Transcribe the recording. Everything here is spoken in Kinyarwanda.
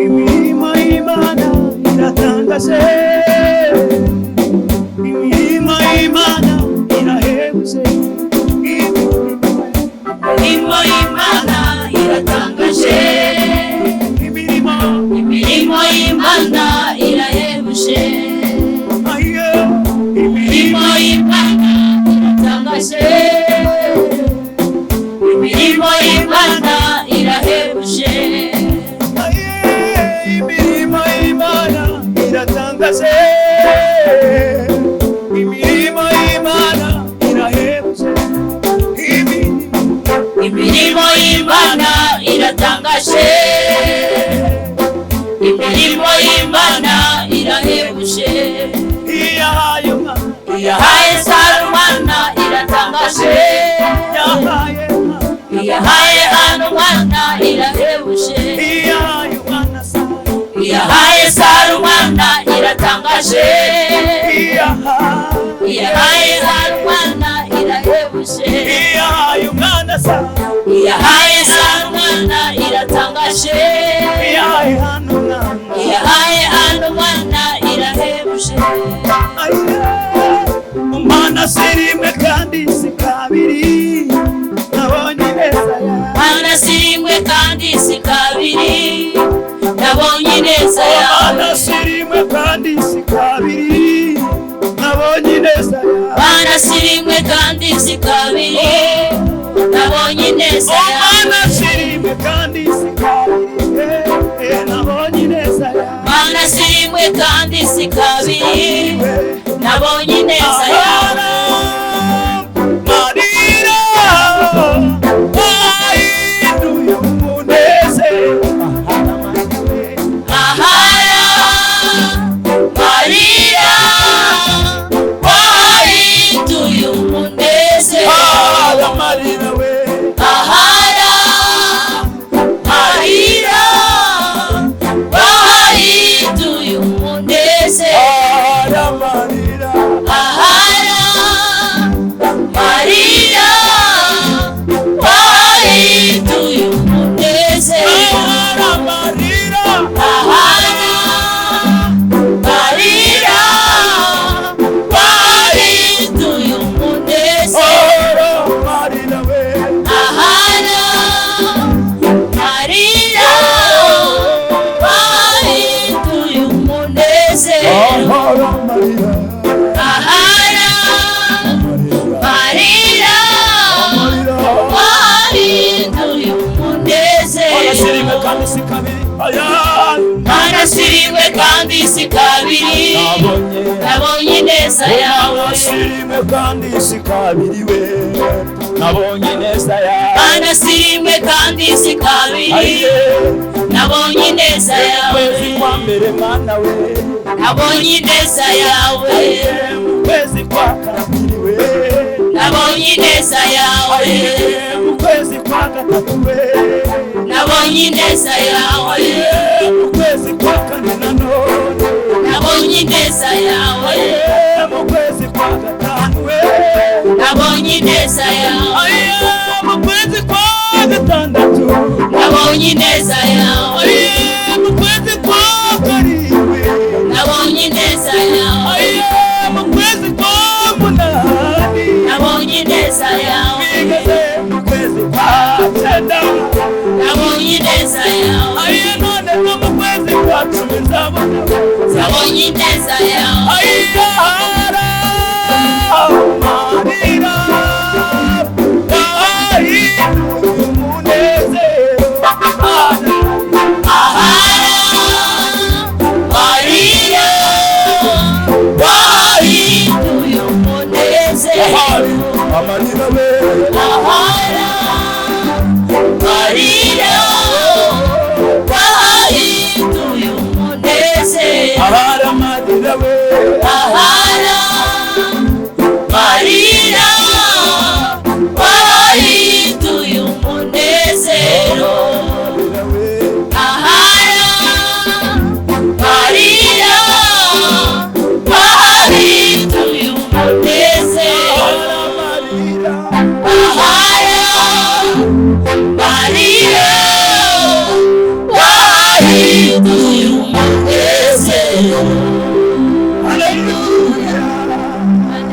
imirimo y'Imana iratangaje, imirimo y'Imana irahebuje, imirimo y'Imana iratangaje, imirimo y'Imana irahebuje, imirimo y'Imana iratangaje, imirimo y'Imana irahebuje, imirimo y'Imana iratangaje, imirimo y'Imana irahebuje, imirimo y'Imana iratangaje, imirimo y'Imana irahebuje, iyahaye Salumana iratangaje, iyahaye hano mwana irahebuje, iyahaye Salumana iratangaje, iyahaye hano mwana irahebuje, iyahaye Salumana iratangaje, iyahaye hano mwana irahebuje. Mana sirimwe kandi si kabiri, nabonye neza yawe. Mana sirimwe kandi si kabiri, nabonye neza yawe. Mana sirimwe kandi si kabiri, nabonye neza yawe. Mana sirimwe kandi si kabiri, nabonye neza yawe. Mana sirimwe kandi si kabiri, nabonye neza yawe. Mana sirimwe kandi si kabiri, nabonye neza yawe. Marira wahinduye umunezero, Ahara Maria wahinduye umunezero, marira we, Ahara Maria wahinduye umunezero, marira, Ahara Maria wahinduye umunezero, marira, Ahara Maria wahinduye umunezero, marira we, Ahara Maria wahinduye umunezero, marira, Ahara Maria wahinduye umunezero. kandi si kabiri, Mana sirimwe kandi si kabiri, nabonye neza yawe. sirimwe kandi si kabiri we, nabonye neza yawe. Mana sirimwe kandi si kabiri, nabonye neza yawe. Kwezi kwa mbere mana we, Nabonye neza yawe, kwezi kwa kabiri we, nabonye neza yawe, kwezi kwa gatatu we, nabonye neza yawe, kwezi kwa kane nanone, nabonye neza yawe, kwezi kwa gatanu we, nabonye neza yawe, kwezi kwa gatandatu, nabonye neza yawe, kwezi kwa karindwi, nabonye neza yawe, kwezi kwa munani, nabonye neza yawe, kwezi kwa cyenda, nabonye neza yawe, none no mu kwezi kwa cumi nzabona, nabonye neza yawe. marira wahinduye umunezero, Maria wahinduye umunezero, amarira we, Ahara Maria wahinduye umunezero, ahari amarira we, Ahara Maria wahinduye umunezero